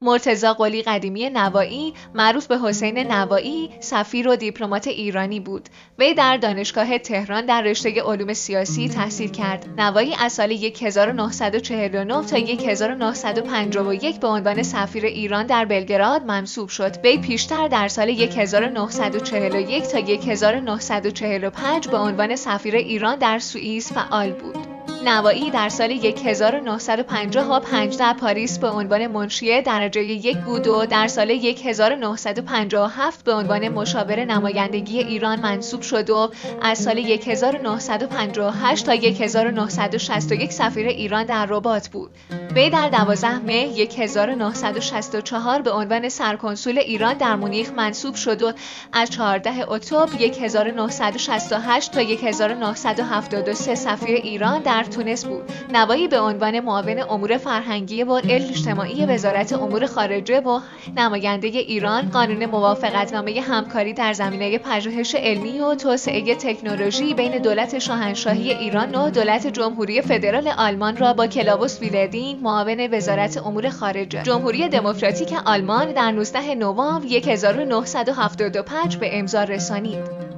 مرتضی قلی قدیمی نوایی، معروف به حسین نوایی، سفیر و دیپلمات ایرانی بود. وی در دانشگاه تهران در رشته علوم سیاسی تحصیل کرد. نوایی از سال 1949 تا 1951 به عنوان سفیر ایران در بلگراد منصوب شد. وی پیشتر در سال 1941 تا 1945 به عنوان سفیر ایران در سوئیس فعال بود. نوایی در سال 1955 در پاریس به عنوان منشی درجه 1 بود و در سال 1957 به عنوان مشاور نمایندگی ایران منصوب شد و از سال 1958 تا 1961 سفیر ایران در رباط بود. وی در 12 می 1964 به عنوان سرکنسول ایران در مونیخ منصوب شد و از 14 اکتبر 1968 تا 1973 سفیر ایران در تونس بود. نوایی به عنوان معاون امور فرهنگی و اجتماعی وزارت امور خارجه و نماینده ایران قانون موافقتنامه همکاری در زمینه پژوهش علمی و توسعه تکنولوژی بین دولت شاهنشاهی ایران و دولت جمهوری فدرال آلمان را با کلاوس ویلدین معاون وزارت امور خارجه جمهوری دموکراتیک آلمان در 19 نوامبر 1975 به امضا رسانید.